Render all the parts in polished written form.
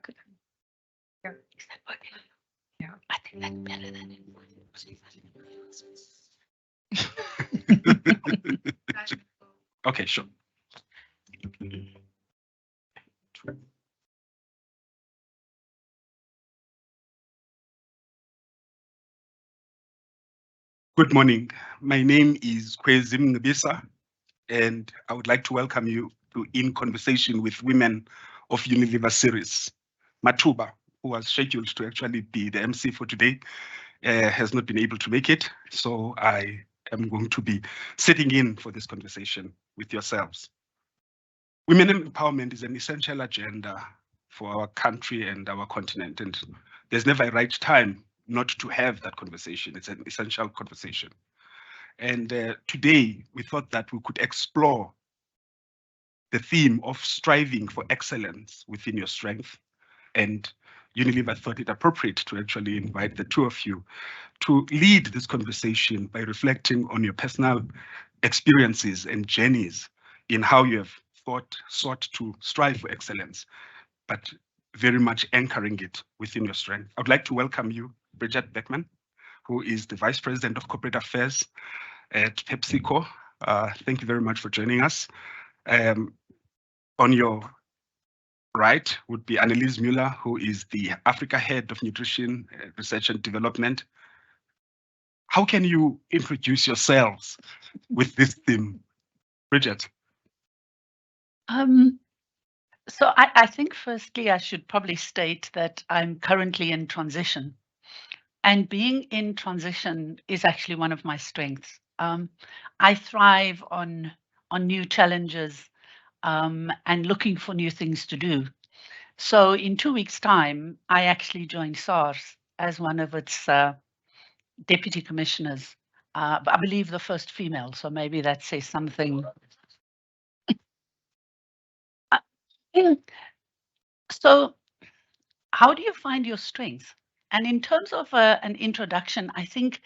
Okay. Yeah. Is that working? Yeah. I think that's better than it. Okay, sure. Good morning. My name is Kwezim Ngabisa, and I would like to welcome you to In Conversation with Women of Unilever series. Matuba, who was scheduled to actually be the MC for today, has not been able to make it, so I am going to be sitting in for this conversation with yourselves. Women empowerment is an essential agenda for our country and our continent, and there's never a right time not to have that conversation. It's an essential conversation. And today, we thought that we could explore the theme of striving for excellence within your strength. And Unilever thought it appropriate to actually invite the two of you to lead this conversation by reflecting on your personal experiences and journeys in how you have sought to strive for excellence, but very much anchoring it within your strength. I would like to welcome you, Bridgitte Backman, who is the Vice President of Corporate Affairs at PepsiCo. Thank you very much for joining us. On your right would be Annelize Muller, who is the Africa Head of Nutrition Research and Development. How can you introduce yourselves with this theme, Bridgitte? So I think firstly I should probably state that I'm currently in transition. And being in transition is actually one of my strengths. I thrive on new challenges and looking for new things to do. So in 2 weeks' time, I actually joined SARS as one of its deputy commissioners. I believe the first female, so maybe that says something. So how do you find your strengths? And in terms of an introduction, I think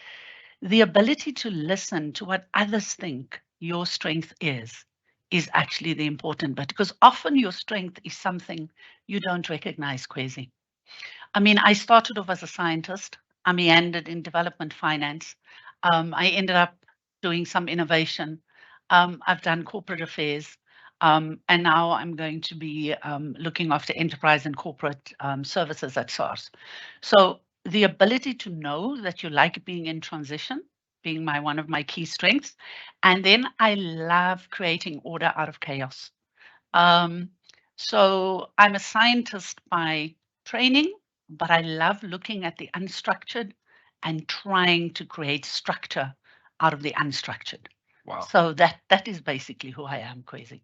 the ability to listen to what others think your strength is actually the important bit, because often your strength is something you don't recognize, Kwezi. I mean, I started off as a scientist. I meandered in development finance. I ended up doing some innovation. I've done corporate affairs. And now I'm going to be looking after enterprise and corporate services at SARS. So the ability to know that you like being in transition, being one of my key strengths. And then I love creating order out of chaos. So I'm a scientist by training, but I love looking at the unstructured and trying to create structure out of the unstructured. Wow. So that is basically who I am, Kwezi.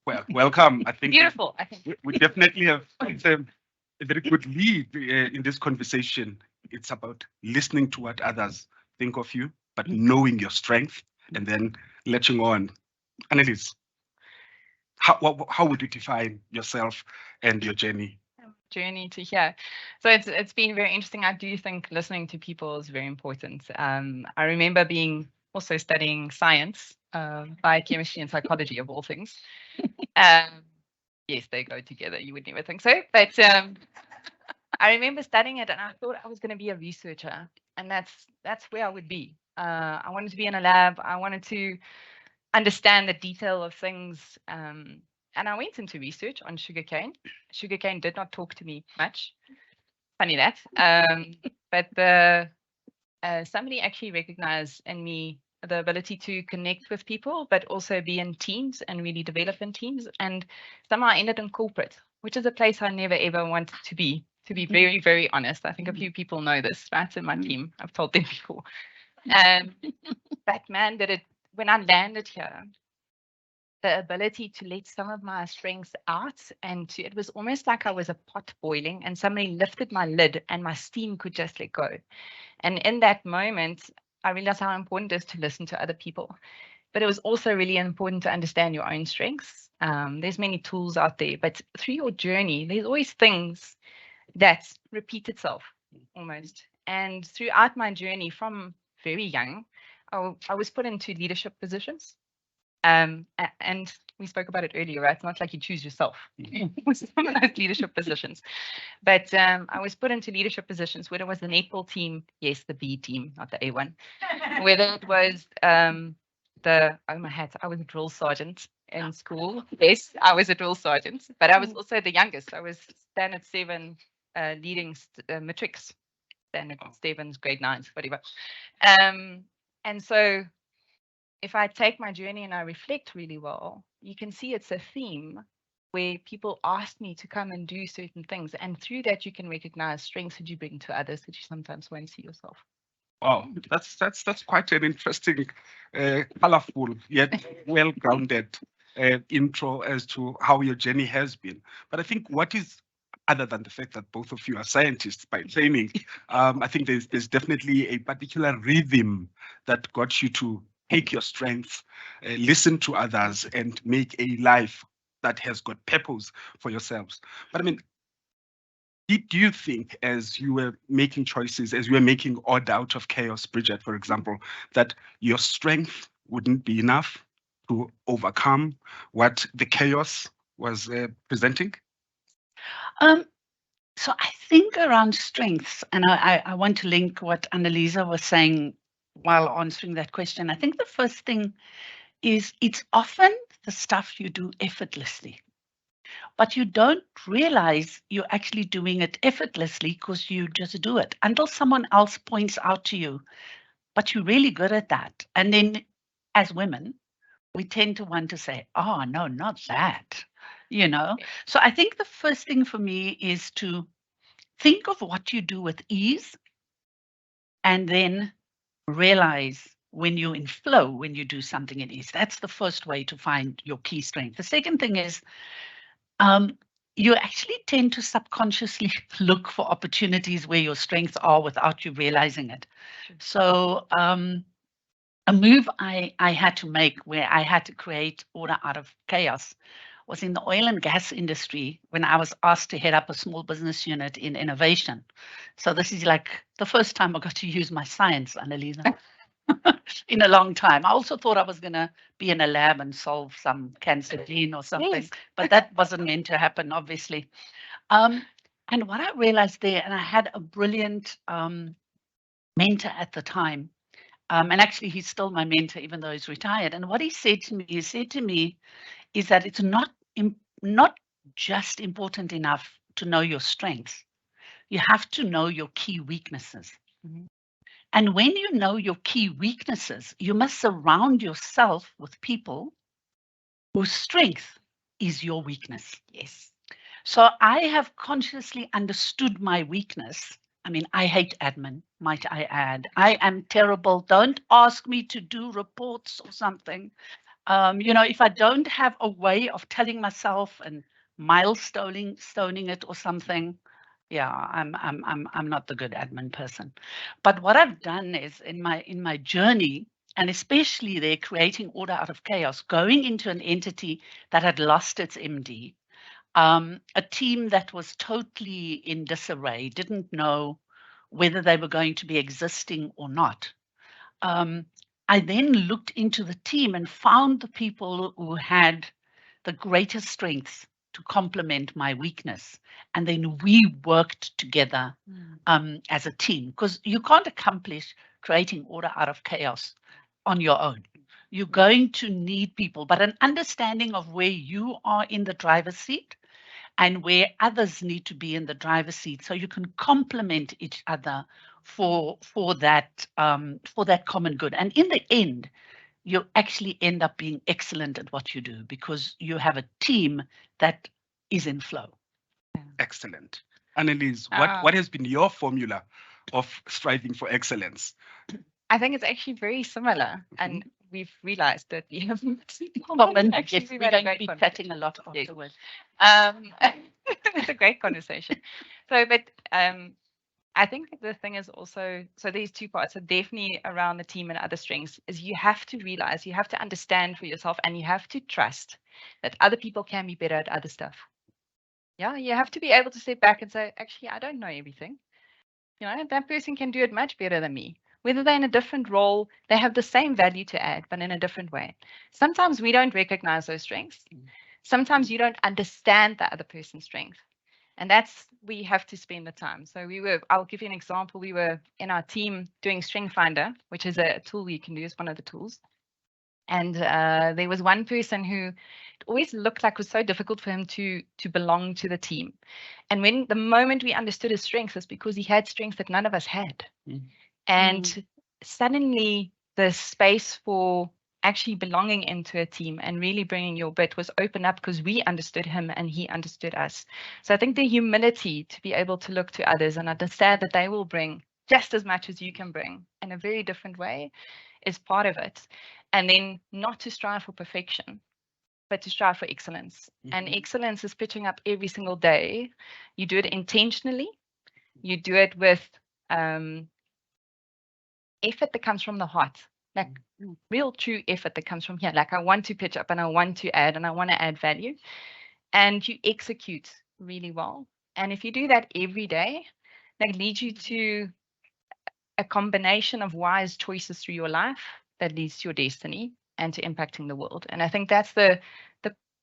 Well, welcome. I think Beautiful. I think we definitely have a very good lead in this conversation. It's about listening to what others think of you, but knowing your strength and then latching on. Annelize, how would you define yourself and your journey? Journey to here. So it's been very interesting. I do think listening to people is very important. I remember being also studying science, biochemistry and psychology of all things. Yes, they go together. You would never think so. But I remember studying it and I thought I was going to be a researcher. And that's where I would be. I wanted to be in a lab. I wanted to understand the detail of things. And I went into research on sugarcane. Sugarcane did not talk to me much. Funny that. But somebody actually recognized in me the ability to connect with people, but also be in teams and really develop in teams. And somehow I ended in corporate, which is a place I never ever wanted to be very, very honest. I think a few people know this, right? In my team, I've told them before. But man, did it, when I landed here, the ability to let some of my strengths out it was almost like I was a pot boiling and somebody lifted my lid and my steam could just let go. And in that moment, I realized how important it is to listen to other people. But it was also really important to understand your own strengths. There's many tools out there, but through your journey, there's always things that repeat itself almost. And throughout my journey from very young, I was put into leadership positions. And we spoke about it earlier, right? It's not like you choose yourself with some of those leadership positions. But I was put into leadership positions, whether it was the netball team, yes, the B team, not the A one, whether it was oh my hat, I was a drill sergeant in school. Yes, I was a drill sergeant, but I was also the youngest. I was standard 7 leading matrics, standard 7s, grade 9s, whatever. And so if I take my journey and I reflect really well, you can see it's a theme where people ask me to come and do certain things. And through that, you can recognize strengths that you bring to others that you sometimes won't see yourself. Wow, that's quite an interesting, colorful yet well-grounded intro as to how your journey has been. But I think what is, other than the fact that both of you are scientists by training, I think there's definitely a particular rhythm that got you to take your strengths, listen to others, and make a life that has got purpose for yourselves. But I mean, do you think, as you were making choices, as you were making order out of chaos, Bridgitte, for example, that your strength wouldn't be enough to overcome what the chaos was presenting? So I think around strengths, and I want to link what Annelize was saying while answering that question. I think the first thing is it's often the stuff you do effortlessly, but you don't realize you're actually doing it effortlessly because you just do it until someone else points out to you, but you're really good at that. And then as women, we tend to want to say, oh, no, not that, you know? So I think the first thing for me is to think of what you do with ease and then realize when you're in flow, when you do something in ease. That's the first way to find your key strength. The second thing is you actually tend to subconsciously look for opportunities where your strengths are without you realizing it. So a move I had to make where I had to create order out of chaos was in the oil and gas industry when I was asked to head up a small business unit in innovation. So this is like the first time I got to use my science, Annelize, in a long time. I also thought I was going to be in a lab and solve some cancer gene or something, but that wasn't meant to happen, obviously. And what I realized there, and I had a brilliant mentor at the time, and actually he's still my mentor, even though he's retired. And what he said to me, is that it's not just important enough to know your strengths. You have to know your key weaknesses. Mm-hmm. And when you know your key weaknesses, you must surround yourself with people whose strength is your weakness. Yes. So I have consciously understood my weakness. I mean, I hate admin, might I add. I am terrible. Don't ask me to do reports or something. If I don't have a way of telling myself and milestoning it or something, yeah, I'm not the good admin person. But what I've done is in my journey, and especially there creating order out of chaos, going into an entity that had lost its MD, a team that was totally in disarray, didn't know whether they were going to be existing or not. I then looked into the team and found the people who had the greatest strengths to complement my weakness. And then we worked together as a team, because you can't accomplish creating order out of chaos on your own. You're going to need people, but an understanding of where you are in the driver's seat and where others need to be in the driver's seat, so you can complement each other for that common good. And in the end, you actually end up being excellent at what you do because you have a team that is in flow. Excellent. Annelize, what has been your formula of striving for excellence? I think it's actually very similar, and we've realized that we have common. Yes, we're going to be chatting a lot afterwards. It's a great conversation. So, but I think the thing is also, so there's two parts. So definitely around the team and other strengths is you have to realize, you have to understand for yourself, and you have to trust that other people can be better at other stuff. Yeah, you have to be able to sit back and say, actually, I don't know everything. That person can do it much better than me. Whether they're in a different role, they have the same value to add, but in a different way. Sometimes we don't recognize those strengths. Sometimes you don't understand the other person's strength. And that's where you have to spend the time. So I'll give you an example. We were in our team doing Strength Finder, which is a tool you can use, one of the tools. And there was one person who it always looked like it was so difficult for him to belong to the team. And when the moment we understood his strengths is because he had strengths that none of us had. And suddenly the space for actually belonging into a team and really bringing your bit was open up because we understood him and he understood us. So I think the humility to be able to look to others and understand that they will bring just as much as you can bring in a very different way is part of it. And then not to strive for perfection, but to strive for excellence. And excellence is pitching up every single day. You do it intentionally. You do it with effort that comes from the heart, like real true effort that comes from here. Like I want to pitch up and I want to add and I want to add value. And you execute really well. And if you do that every day, that leads you to a combination of wise choices through your life that leads to your destiny and to impacting the world. And I think that's the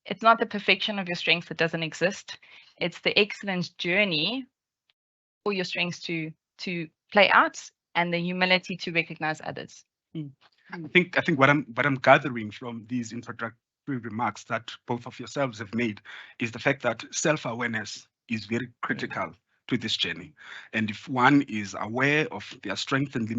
it's not the perfection of your strengths that doesn't exist. It's the excellence journey for your strengths to play out and the humility to recognize others. I think what I'm gathering from these introductory remarks that both of yourselves have made is the fact that self-awareness is very critical to this journey. And if one is aware of their strengths and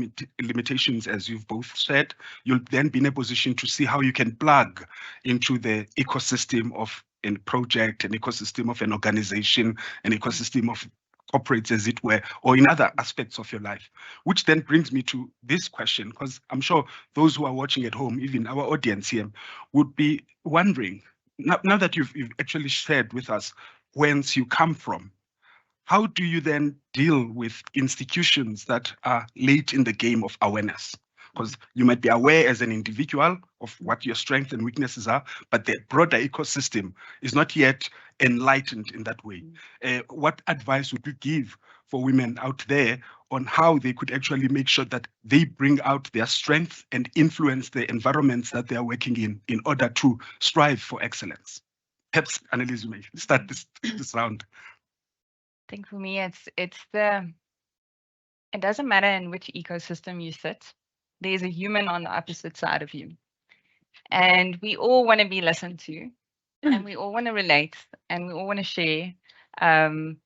limitations, as you've both said, you'll then be in a position to see how you can plug into the ecosystem of a project, an ecosystem of an organization, an ecosystem of corporates, as it were, or in other aspects of your life. Which then brings me to this question, because I'm sure those who are watching at home, even our audience here, would be wondering, now that you've actually shared with us whence you come from, how do you then deal with institutions that are late in the game of awareness? Because you might be aware as an individual of what your strengths and weaknesses are, but the broader ecosystem is not yet enlightened in that way. What advice would you give for women out there on how they could actually make sure that they bring out their strength and influence the environments that they are working in order to strive for excellence? Perhaps, Annelize, you may start this round. I think for me, it doesn't matter in which ecosystem you sit. There's a human on the opposite side of you. And we all want to be listened to, and we all want to relate, and we all want to share. And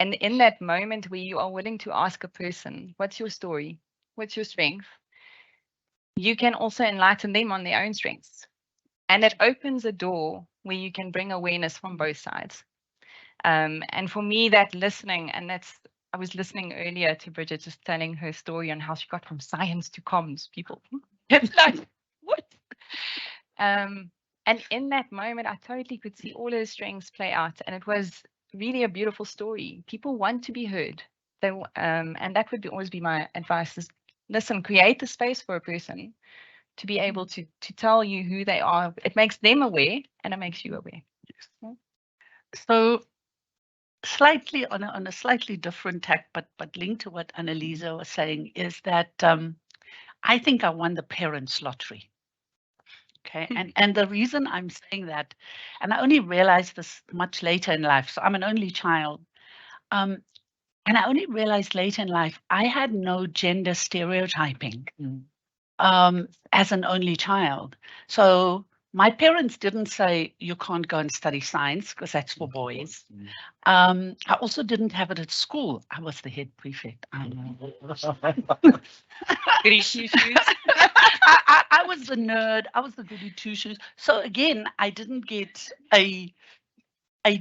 in that moment where you are willing to ask a person, what's your story? What's your strength? You can also enlighten them on their own strengths. And it opens a door where you can bring awareness from both sides. And for me, that listening, and I was listening earlier to Bridget just telling her story on how she got from science to comms. People, it's like, what? And in that moment, I totally could see all her strengths play out. And it was really a beautiful story. People want to be heard. And that would always be my advice is listen, create the space for a person to be able to tell you who they are. It makes them aware and it makes you aware. Yes. So slightly on a slightly different tack, but linked to what Annelize was saying, is that I think I won the parents' lottery. Okay, and the reason I'm saying that, and I only realized this much later in life, so I'm an only child, and I only realized later in life I had no gender stereotyping as an only child. So my parents didn't say you can't go and study science because that's for boys. I also didn't have it at school. I was the head prefect. I know. Goody two shoes. I was the nerd. I was the goody two shoes. So again, I didn't get a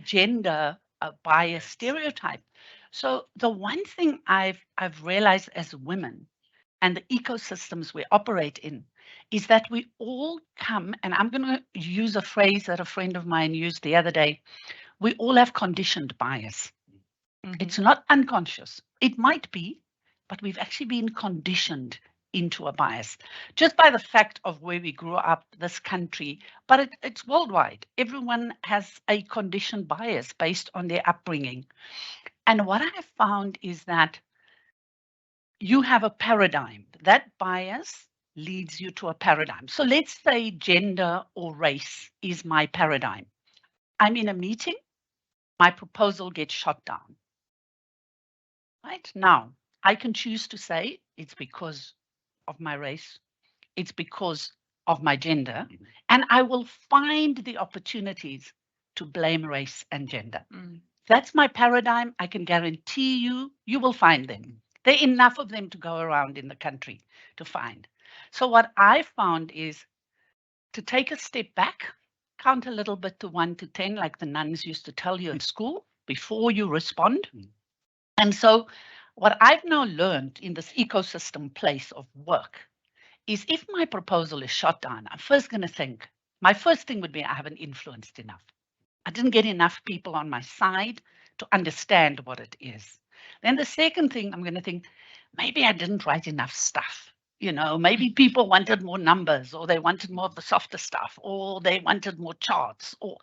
gender bias stereotype. So the one thing I've realized as women and the ecosystems we operate in is that we all come, and I'm going to use a phrase that a friend of mine used the other day. We all have conditioned bias. It's not unconscious. It might be, but we've actually been conditioned into a bias just by the fact of where we grew up, this country, but it's worldwide. Everyone has a conditioned bias based on their upbringing. And what I have found is that you have a paradigm. That bias leads you to a paradigm. So let's say gender or race is my paradigm. I'm in a meeting, my proposal gets shot down. Right now, I can choose to say it's because of my race, it's because of my gender, and I will find the opportunities to blame race and gender. That's my paradigm. I can guarantee you, you will find them. There are enough of them to go around in the country to find. So what I found is to take a step back, count a little bit to 1 to 10, like the nuns used to tell you at school, before you respond. And so what I've now learned in this ecosystem place of work is if my proposal is shot down, I'm first going to think, my first thing would be I haven't influenced enough. I didn't get enough people on my side to understand what it is. Then the second thing I'm going to think, maybe I didn't write enough stuff. You know, maybe people wanted more numbers, or they wanted more of the softer stuff, or they wanted more charts, or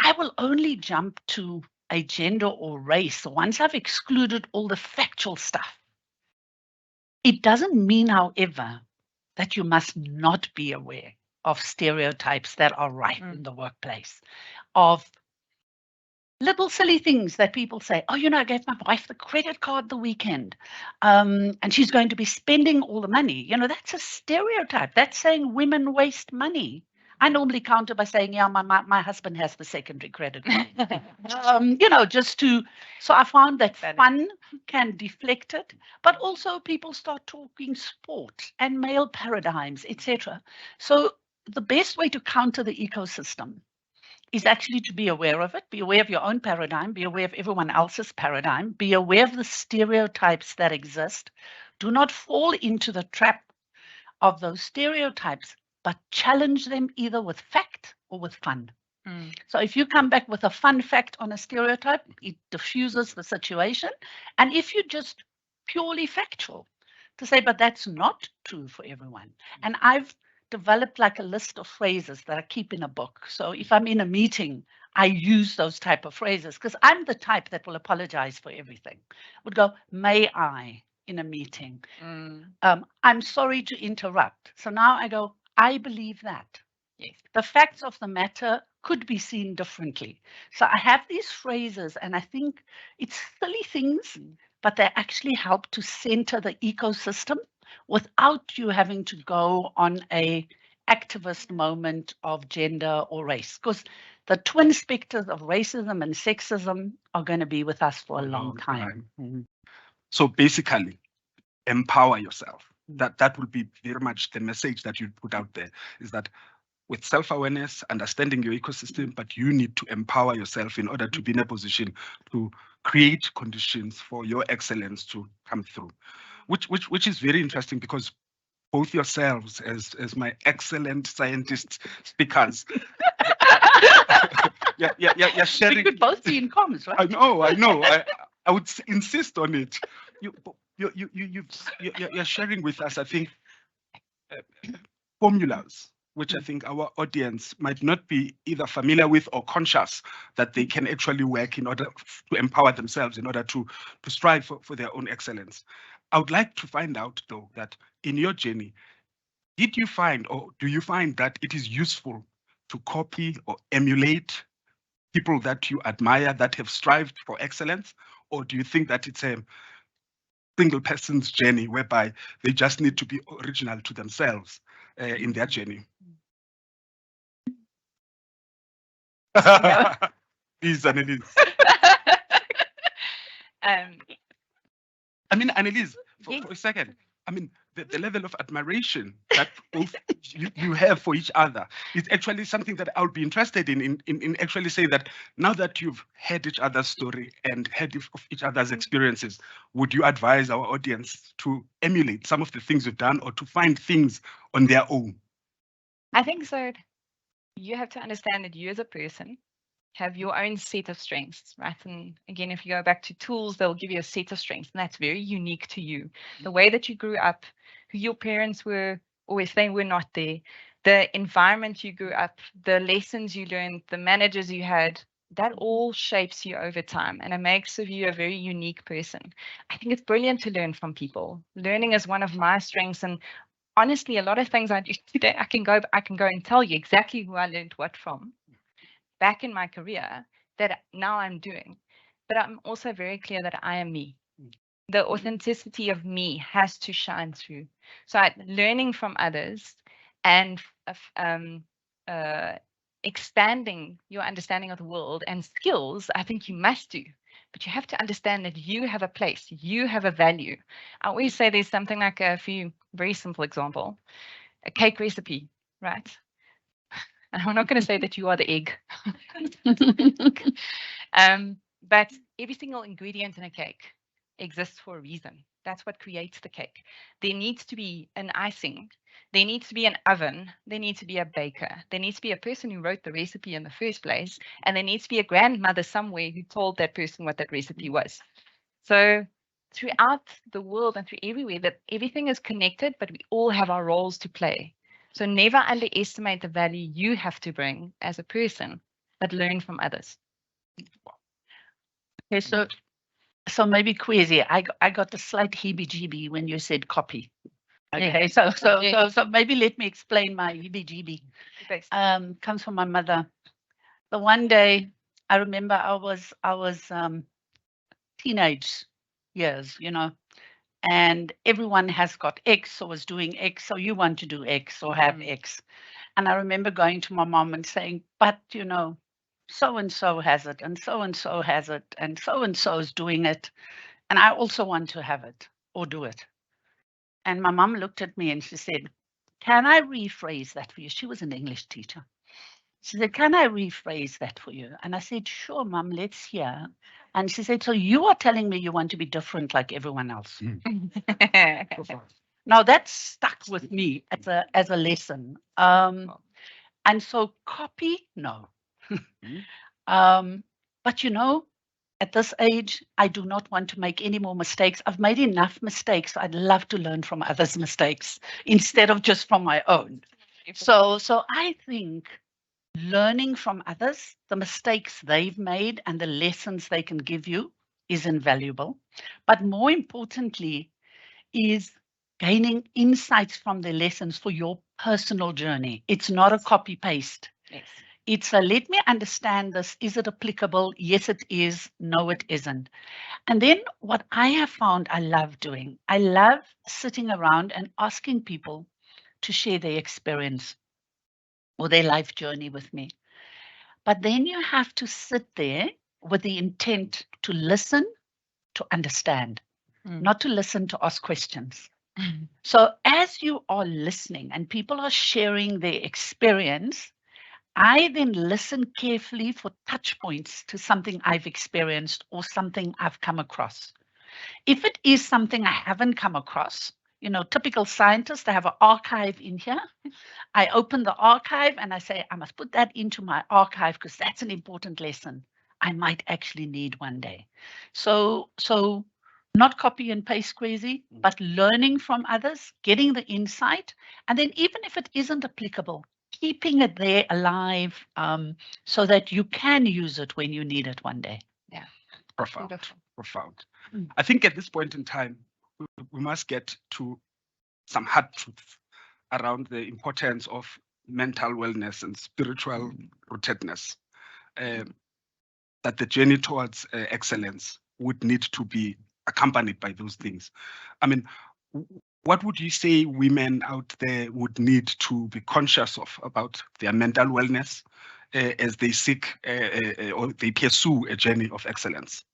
I will only jump to a gender or race once I've excluded all the factual stuff. It doesn't mean, however, that you must not be aware of stereotypes that are rife in the workplace, of little silly things that people say, oh, you know, I gave my wife the credit card the weekend, and she's going to be spending all the money. You know, that's a stereotype. That's saying women waste money. I normally counter by saying, yeah, my husband has the secondary credit card. You know, just to, so I found that fun can deflect it, but also people start talking sport and male paradigms, etc. So the best way to counter the ecosystem is actually to be aware of it, be aware of your own paradigm, be aware of everyone else's paradigm, be aware of the stereotypes that exist. Do not fall into the trap of those stereotypes, but challenge them either with fact or with fun. So if you come back with a fun fact on a stereotype, it diffuses the situation. And if you're just purely factual, to say, but that's not true for everyone. And I've developed like a list of phrases that I keep in a book. So if I'm in a meeting, I use those type of phrases because I'm the type that will apologize for everything. Would go, may I, in a meeting. I'm sorry to interrupt. So now I go, I believe that. Yes. The facts of the matter could be seen differently. So I have these phrases, and I think it's silly things, but they actually help to center the ecosystem without you having to go on a activist moment of gender or race, because the twin specters of racism and sexism are going to be with us for a long time. So basically, empower yourself. That will be very much the message that you put out there, is that with self-awareness, understanding your ecosystem, but you need to empower yourself in order to be in a position to create conditions for your excellence to come through, which is very interesting, because both yourselves as my excellent scientist speakers, you're sharing. We could both be in comms, right? I know. I would insist on it. You're sharing with us, I think, formulas which I think our audience might not be either familiar with or conscious that they can actually work in order to empower themselves, in order to strive for their own excellence. I would like to find out, though, that in your journey, did you find, or do you find, that it is useful to copy or emulate people that you admire that have strived for excellence? Or do you think that it's a single person's journey whereby they just need to be original to themselves in their journey? Please, Annelize. I mean, Annelize, for a second, I mean, the level of admiration that both you have for each other is actually something that I would be interested in actually say that now that you've heard each other's story and heard of each other's experiences, would you advise our audience to emulate some of the things you've done, or to find things on their own? I think so. You have to understand that you as a person have your own set of strengths, right? And again, if you go back to tools, they'll give you a set of strengths, and that's very unique to you. The way that you grew up, who your parents were, or if they were not there, the environment you grew up, the lessons you learned, the managers you had, that all shapes you over time and it makes of you a very unique person. I think it's brilliant to learn from people. Learning is one of my strengths, and honestly, a lot of things I do today, I can go and tell you exactly who I learned what from back in my career that now I'm doing. But I'm also very clear that I am me. The authenticity of me has to shine through. So learning from others and uh, expanding your understanding of the world and skills, I think you must do. But you have to understand that you have a place, you have a value. I always say there's something like a few very simple example, a cake recipe, right? And I'm not going to say that you are the egg. But every single ingredient in a cake exists for a reason. That's what creates the cake. There needs to be an icing. There needs to be an oven. There needs to be a baker. There needs to be a person who wrote the recipe in the first place. And there needs to be a grandmother somewhere who told that person what that recipe was. So throughout the world and through everywhere, that everything is connected, but we all have our roles to play. So never underestimate the value you have to bring as a person, but learn from others. Okay, so maybe queasy. I got the slight heebie-jeebie when you said copy. Okay, so maybe let me explain my heebie-jeebie. Comes from my mother. The one day I remember I was teenage years, and everyone has got X or was doing X, so you want to do X or have X. And I remember going to my mom and saying, but so and so has it, and so has it, and so is doing it. And I also want to have it or do it. And my mom looked at me and she said, can I rephrase that for you? She was an English teacher. She said, can I rephrase that for you? And I said, sure, Mom, let's hear. And she said, so you are telling me you want to be different like everyone else. Now that stuck with me as a lesson. And so copy, no. But at this age, I do not want to make any more mistakes. I've made enough mistakes. I'd love to learn from others' mistakes instead of just from my own. So I think learning from others, the mistakes they've made and the lessons they can give you is invaluable. But more importantly, is gaining insights from the lessons for your personal journey. It's not a copy paste. Yes. It's a let me understand this. Is it applicable? Yes, it is. No, it isn't. And then what I have found I love doing, I love sitting around and asking people to share their experience or their life journey with me. But then you have to sit there with the intent to listen, to understand, not to listen to ask questions. So as you are listening and people are sharing their experience, I then listen carefully for touch points to something I've experienced or something I've come across. If it is something I haven't come across, typical scientists, they have an archive in here. I open the archive and I say, I must put that into my archive because that's an important lesson I might actually need one day. So not copy and paste crazy, but learning from others, getting the insight. And then even if it isn't applicable, keeping it there alive so that you can use it when you need it one day. Yeah. Profound. I think at this point in time, we must get to some hard truths around the importance of mental wellness and spiritual rootedness. That the journey towards excellence would need to be accompanied by those things. I mean, what would you say women out there would need to be conscious of about their mental wellness as they seek or they pursue a journey of excellence?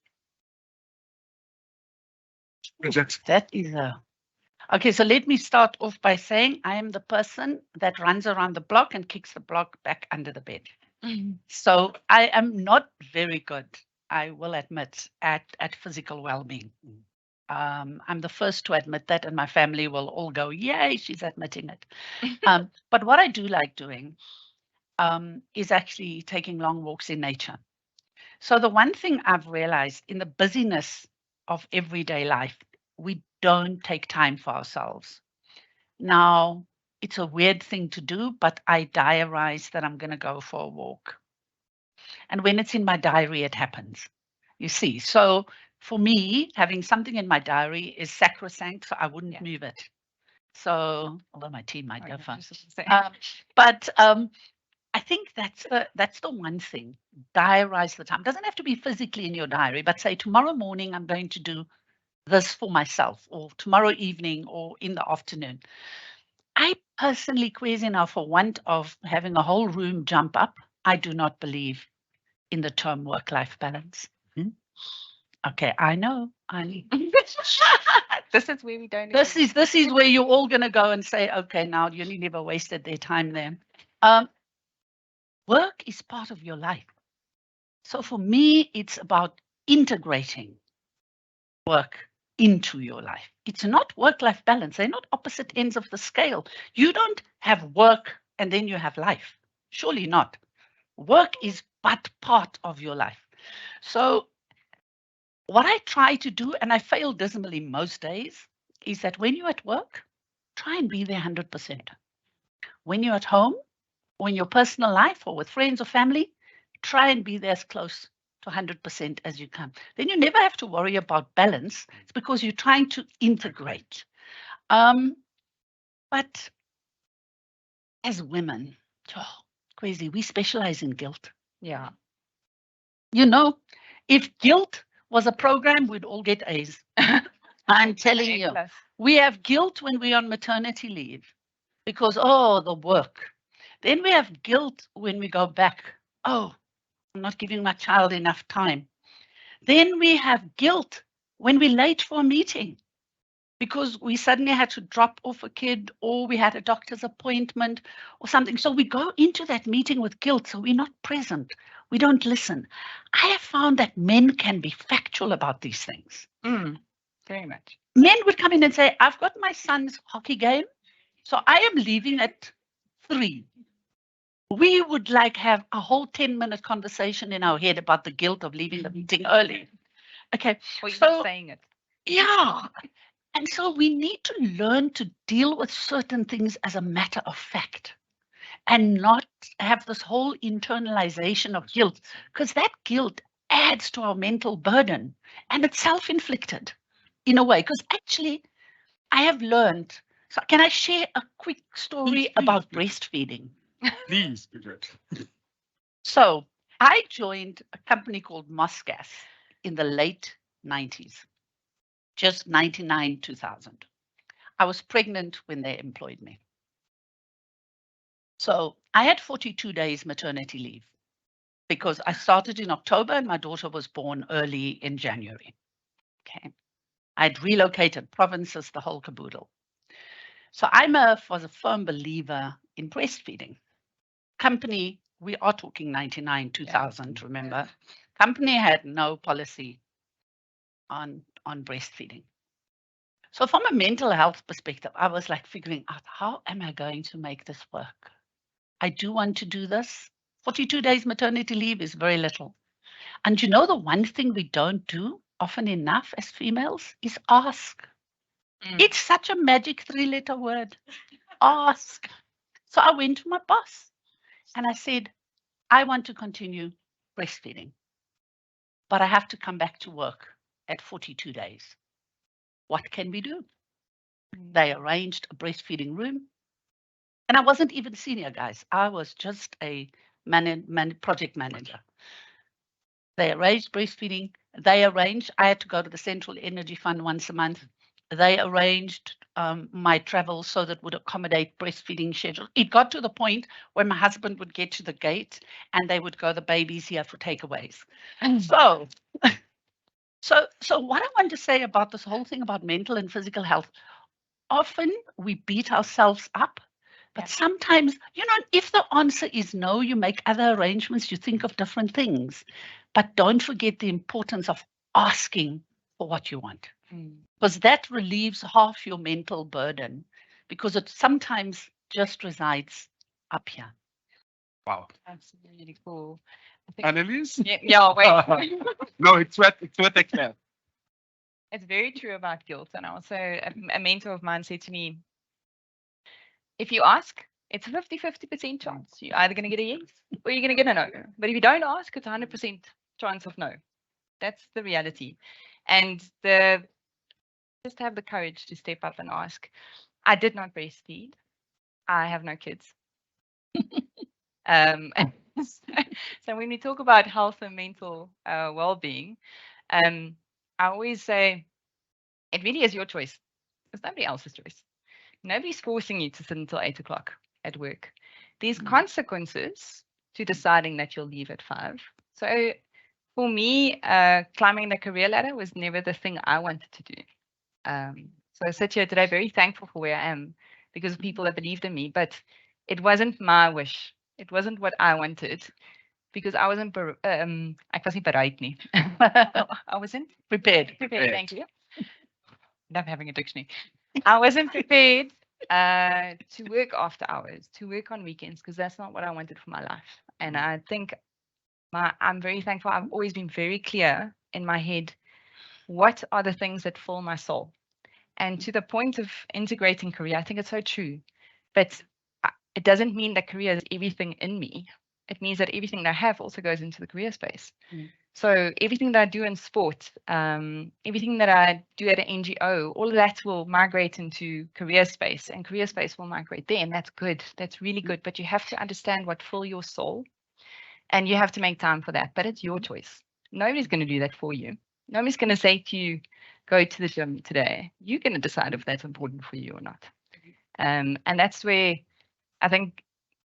Bridgitte. That is okay, so let me start off by saying I am the person that runs around the block and kicks the block back under the bed. So I am not very good, I will admit, at physical well-being. I'm the first to admit that, and my family will all go, yay, she's admitting it. But what I do like doing is actually taking long walks in nature. So the one thing I've realized in the busyness of everyday life, we don't take time for ourselves. Now, it's a weird thing to do, but I diarize that I'm going to go for a walk. And when it's in my diary, it happens. You see, so for me, having something in my diary is sacrosanct, so I wouldn't move it. So, although my team might go far. But I think that's the one thing. Diarize the time. It doesn't have to be physically in your diary, but say tomorrow morning I'm going to do this for myself, or tomorrow evening, or in the afternoon. I personally, Kwezina, for want of having a whole room jump up, I do not believe in the term work-life balance. Okay, I know. This is where we don't. This is where you're all going to go and say, okay, now Unilever wasted their time there. Work is part of your life. So for me, it's about integrating work into your life. It's not work-life balance. They're not opposite ends of the scale. You don't have work and then you have life. Surely not. Work is but part of your life. So what I try to do, and I fail dismally most days, is that when you're at work, try and be there 100%. When you're at home, or in your personal life, or with friends or family, try and be there as close to 100% as you can. Then you never have to worry about balance. It's because you're trying to integrate. But as women, crazy, we specialize in guilt. Yeah. You know, if guilt was a program, we'd all get A's. I'm telling you, we have guilt when we're on maternity leave because, oh, the work. Then we have guilt when we go back. Oh, I'm not giving my child enough time. Then we have guilt when we're late for a meeting because we suddenly had to drop off a kid or we had a doctor's appointment or something. So we go into that meeting with guilt. So we're not present. We don't listen. I have found that men can be factual about these things. Very much. Men would come in and say, I've got my son's hockey game, so I am leaving at 3. We would have a whole 10-minute conversation in our head about the guilt of leaving the meeting early. Okay. Well, you're not saying it. Yeah. And so we need to learn to deal with certain things as a matter of fact and not have this whole internalization of guilt, because that guilt adds to our mental burden and it's self-inflicted in a way. Because actually, I have learned. So can I share a quick story about breastfeeding? Please, Bridget. So I joined a company called Mosgas in the late 90s, just 99, 2000. I was pregnant when they employed me. So I had 42 days maternity leave because I started in October and my daughter was born early in January. Okay. I'd relocated provinces, the whole caboodle. So I was a firm believer in breastfeeding. Company, we are talking 99, 2000, remember? Company had no policy on breastfeeding. So from a mental health perspective, I was figuring out, how am I going to make this work? I do want to do this. 42 days maternity leave is very little. And the one thing we don't do often enough as females is ask. It's such a magic 3-letter word, ask. So I went to my boss and I said, I want to continue breastfeeding, but I have to come back to work at 42 days. What can we do? They arranged a breastfeeding room. And I wasn't even senior, guys. I was just a project manager. They arranged breastfeeding. I had to go to the Central Energy Fund once a month. They arranged my travel so that would accommodate breastfeeding schedule. It got to the point where my husband would get to the gate and they would go, the baby's here for takeaways. And so what I want to say about this whole thing about mental and physical health, often we beat ourselves up, but sometimes, if the answer is no, you make other arrangements, you think of different things, but don't forget the importance of asking for what you want. Because that relieves half your mental burden, because it sometimes just resides up here. Wow. That's really cool. Annelize? Yeah, wait. No, it's worth a clap. It's very true about guilt. And also a mentor of mine said to me, if you ask, It's a 50-50% chance. You're either going to get a yes or you're going to get a no. But if you don't ask, it's a 100% chance of no. That's the reality. And just have the courage to step up and ask. I did not breastfeed. I have no kids. So when we talk about health and mental well-being, I always say it really is your choice. It's nobody else's choice. Nobody's forcing you to sit until 8 o'clock at work. There's consequences to deciding that you'll leave at 5. So for me, climbing the career ladder was never the thing I wanted to do. So I sit here today very thankful for where I am because of people that believed in me, but it wasn't my wish. It wasn't what I wanted because I wasn't ek was nie bereid nie. I wasn't prepared. Thank you. Love having a dictionary. I wasn't prepared to work after hours, to work on weekends, because that's not what I wanted for my life. And I think I'm very thankful. I've always been very clear in my head, what are the things that fill my soul? And to the point of integrating career, I think it's so true. But it doesn't mean that career is everything in me. It means that everything that I have also goes into the career space. So everything that I do in sport, everything that I do at an NGO, all of that will migrate into career space, and career space will migrate there, and that's good. That's really good. But you have to understand what fills your soul, and you have to make time for that. But it's your choice. Nobody's going to do that for you. Nobody's going to say to you, go to the gym today. You're going to decide if that's important for you or not. And that's where I think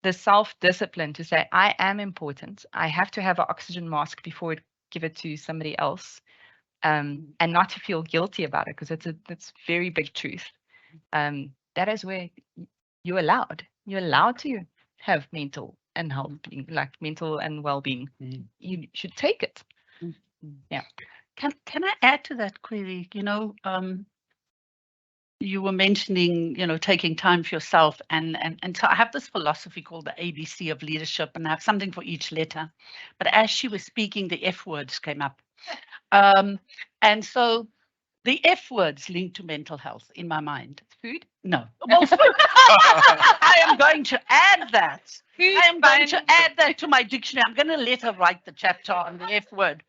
the self-discipline to say, I am important. I have to have an oxygen mask before I give it to somebody else, and not to feel guilty about it, because it's very big truth. That is where you're allowed. You're allowed to have mental and health being, like mental and well-being. You should take it. Yeah. Can I add to that query? You were mentioning, taking time for yourself, and so I have this philosophy called the ABC of leadership, and I have something for each letter. But as she was speaking, the F words came up, and so the F words linked to mental health in my mind. Food? No. Well, food. I am going to add that. Food, I am going to add that to my dictionary. I'm going to let her write the chapter on the F word.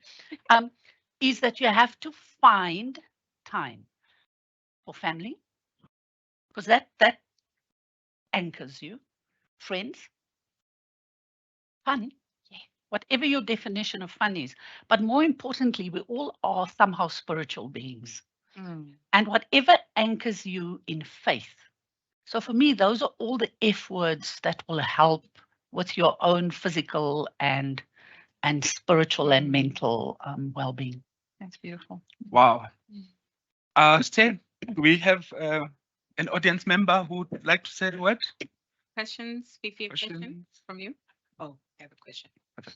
Is that you have to find time for family, because that anchors you. Friends, fun, whatever your definition of fun is. But more importantly, we all are somehow spiritual beings. And whatever anchors you in faith. So for me, those are all the F words that will help with your own physical and spiritual and mental well-being. That's beautiful. Wow. Stan, we have an audience member who would like to say a word. Questions? Questions from you? Oh, I have a question. Okay.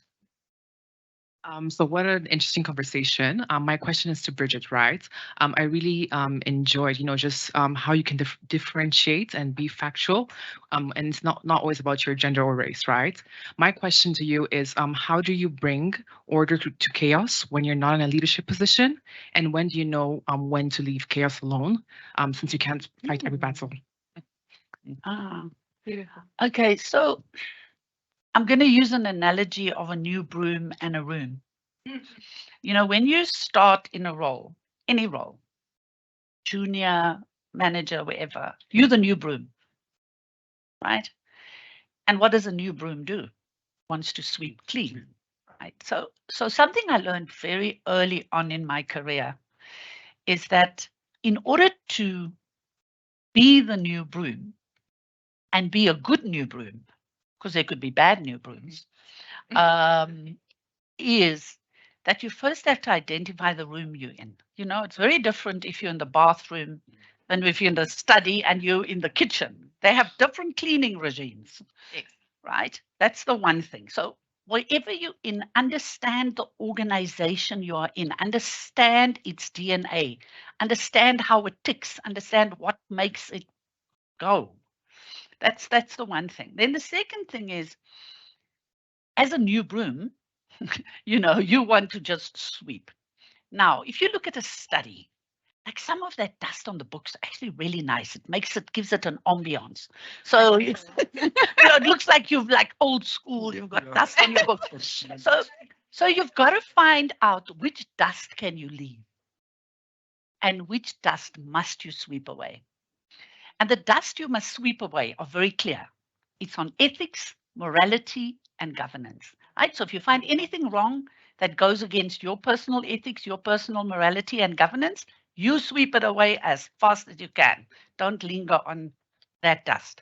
So what an interesting conversation. My question is to Bridgitte, right? I really enjoyed, just how you can differentiate and be factual. And it's not always about your gender or race, right? My question to you is, how do you bring order to chaos when you're not in a leadership position? And when do you know when to leave chaos alone, since you can't fight every battle? Beautiful. Okay, so I'm going to use an analogy of a new broom and a room. When you start in a role, any role, junior, manager, wherever, you're the new broom, right? And what does a new broom do? Wants to sweep clean, right? So something I learned very early on in my career is that in order to be the new broom and be a good new broom, because there could be bad new brooms, is that you first have to identify the room you're in. It's very different if you're in the bathroom than if you're in the study and you're in the kitchen. They have different cleaning regimes, right? That's the one thing. So wherever you're in, understand the organization you are in, understand its DNA, understand how it ticks, understand what makes it go. That's the one thing. Then the second thing is, as a new broom, you want to just sweep. Now, if you look at a study, like some of that dust on the books actually really nice. Gives it an ambiance. So it looks like you've like old school. You've got dust on your books. So you've got to find out which dust can you leave and which dust must you sweep away. And the dust you must sweep away are very clear. It's on ethics, morality, and governance. Right? So if you find anything wrong that goes against your personal ethics, your personal morality and governance, you sweep it away as fast as you can. Don't linger on that dust.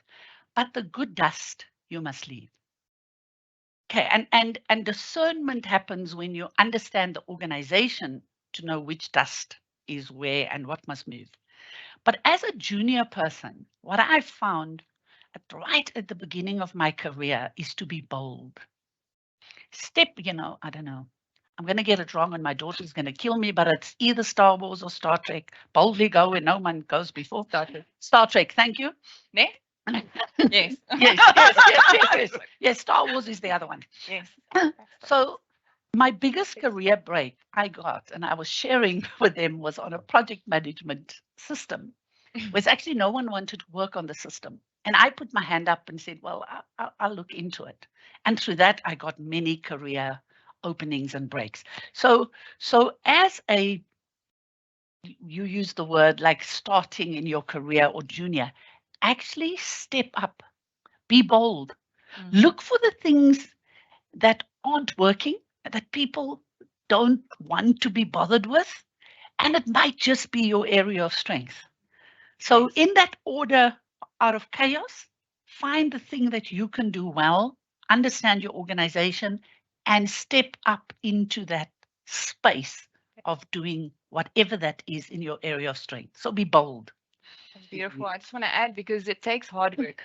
But the good dust you must leave. Okay, and discernment happens when you understand the organization to know which dust is where and what must move. But as a junior person, what I found right at the beginning of my career is to be bold. I don't know. I'm going to get it wrong and my daughter's going to kill me, but it's either Star Wars or Star Trek. Boldly go where no one goes before. Star Trek, thank you. Ne? Yes. Yes, Star Wars is the other one. Yes. So my biggest career break I got, and I was sharing with them, was on a project management system, where actually no one wanted to work on the system. And I put my hand up and said, well, I'll look into it. And through that, I got many career openings and breaks. So as you use the word like starting in your career or junior, actually step up, be bold, look for the things that aren't working, that people don't want to be bothered with, and it might just be your area of strength. So in that order, out of chaos, find the thing that you can do well, understand your organization, and step up into that space of doing whatever that is in your area of strength. So be bold. That's beautiful. I just want to add, because it takes hard work.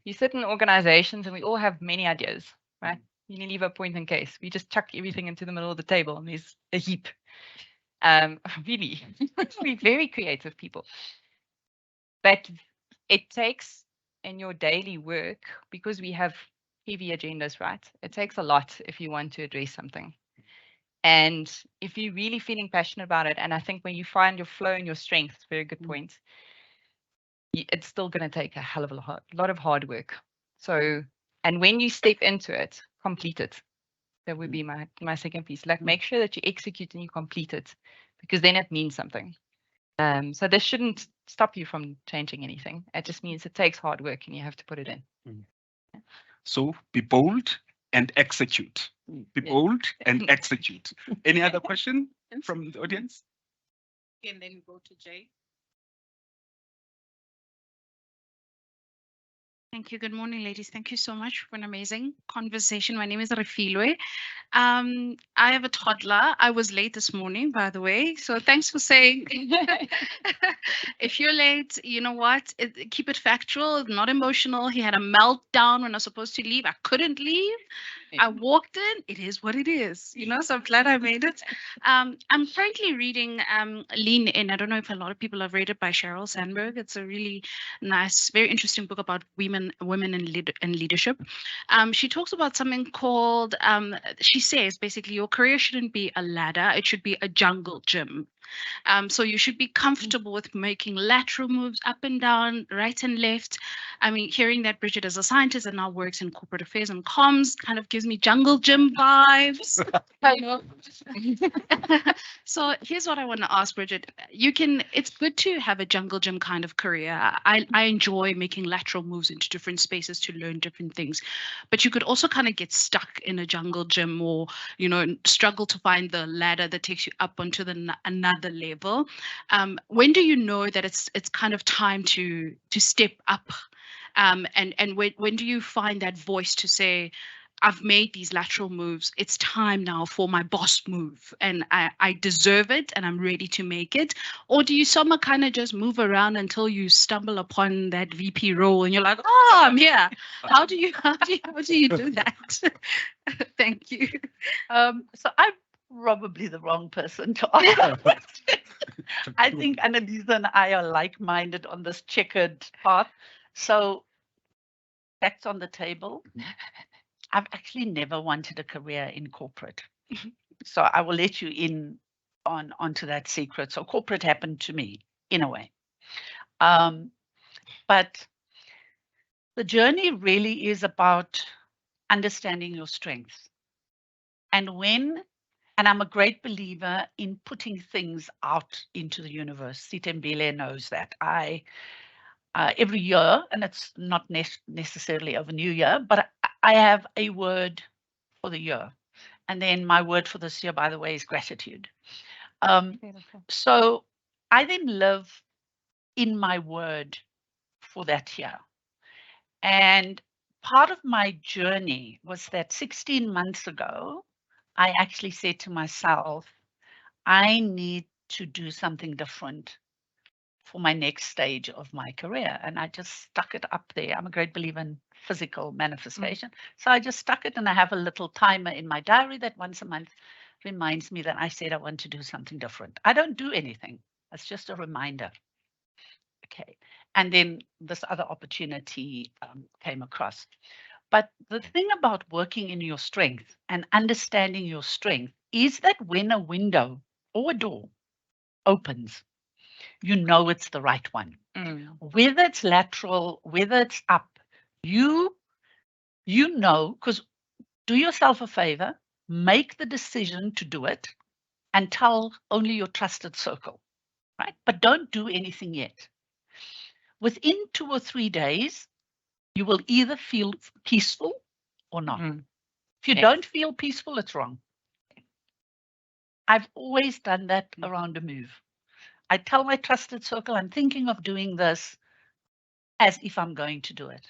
You sit in organizations and we all have many ideas, right? Unilever point in case. We just chuck everything into the middle of the table and there's a heap. Really, we're very creative people. But it takes in your daily work, because we have heavy agendas, right? It takes a lot if you want to address something. And if you're really feeling passionate about it, and I think when you find your flow and your strength, very good point, it's still going to take a hell of a lot of hard work. So, and when you step into it, complete it. That would be my second piece. Like, make sure that you execute and you complete it, because then it means something. So this shouldn't stop you from changing anything. It just means it takes hard work and you have to put it in. So be bold and execute. Be bold and execute. Any other question from the audience? And then go to Jay. Thank you. Good morning, ladies. Thank you so much for an amazing conversation. My name is Refilwe. I have a toddler. I was late this morning, by the way. So thanks for saying. If you're late, you know what? Keep it factual, not emotional. He had a meltdown when I was supposed to leave. I couldn't leave. I walked in. It is what it is, so I'm glad I made it. I'm currently reading Lean In. I don't know if a lot of people have read it, by Sheryl Sandberg. It's a really nice, very interesting book about women in leadership. She talks about something called, she says basically your career shouldn't be a ladder, it should be a jungle gym. So you should be comfortable with making lateral moves up and down, right and left. I mean, hearing that Bridgitte is a scientist and now works in corporate affairs and comms kind of gives me jungle gym vibes. So here's what I want to ask, Bridgitte. It's good to have a jungle gym kind of career. I enjoy making lateral moves into different spaces to learn different things. But you could also kind of get stuck in a jungle gym, or, struggle to find the ladder that takes you up onto another level. When do you know that it's kind of time to step up? And when do you find that voice to say, I've made these lateral moves, it's time now for my boss move, and I deserve it and I'm ready to make it? Or do you somehow kind of just move around until you stumble upon that VP role and you're like, oh, I'm here? How do you do that? Thank you. So I'm probably the wrong person to ask that question. I think Annelize and I are like-minded on this checkered path. So facts on the table. I've actually never wanted a career in corporate. So I will let you in onto that secret. So corporate happened to me in a way. But the journey really is about understanding your strengths. And I'm a great believer in putting things out into the universe. Sitembile knows that. Every year, and it's not necessarily of a new year, but I have a word for the year. And then my word for this year, by the way, is gratitude. Beautiful. So I then live in my word for that year. And part of my journey was that 16 months ago, I actually said to myself, I need to do something different for my next stage of my career. And I just stuck it up there. I'm a great believer in physical manifestation. So I just stuck it, and I have a little timer in my diary that once a month reminds me that I said I want to do something different. I don't do anything. It's just a reminder. Okay. And then this other opportunity came across. But the thing about working in your strength and understanding your strength is that when a window or a door opens, you know it's the right one. Whether it's lateral, whether it's up, you know, because do yourself a favor, make the decision to do it and tell only your trusted circle, right? But don't do anything yet. Within 2 or 3 days, you will either feel peaceful or not. If you don't feel peaceful, it's wrong. I've always done that around a move. I tell my trusted circle, I'm thinking of doing this as if I'm going to do it.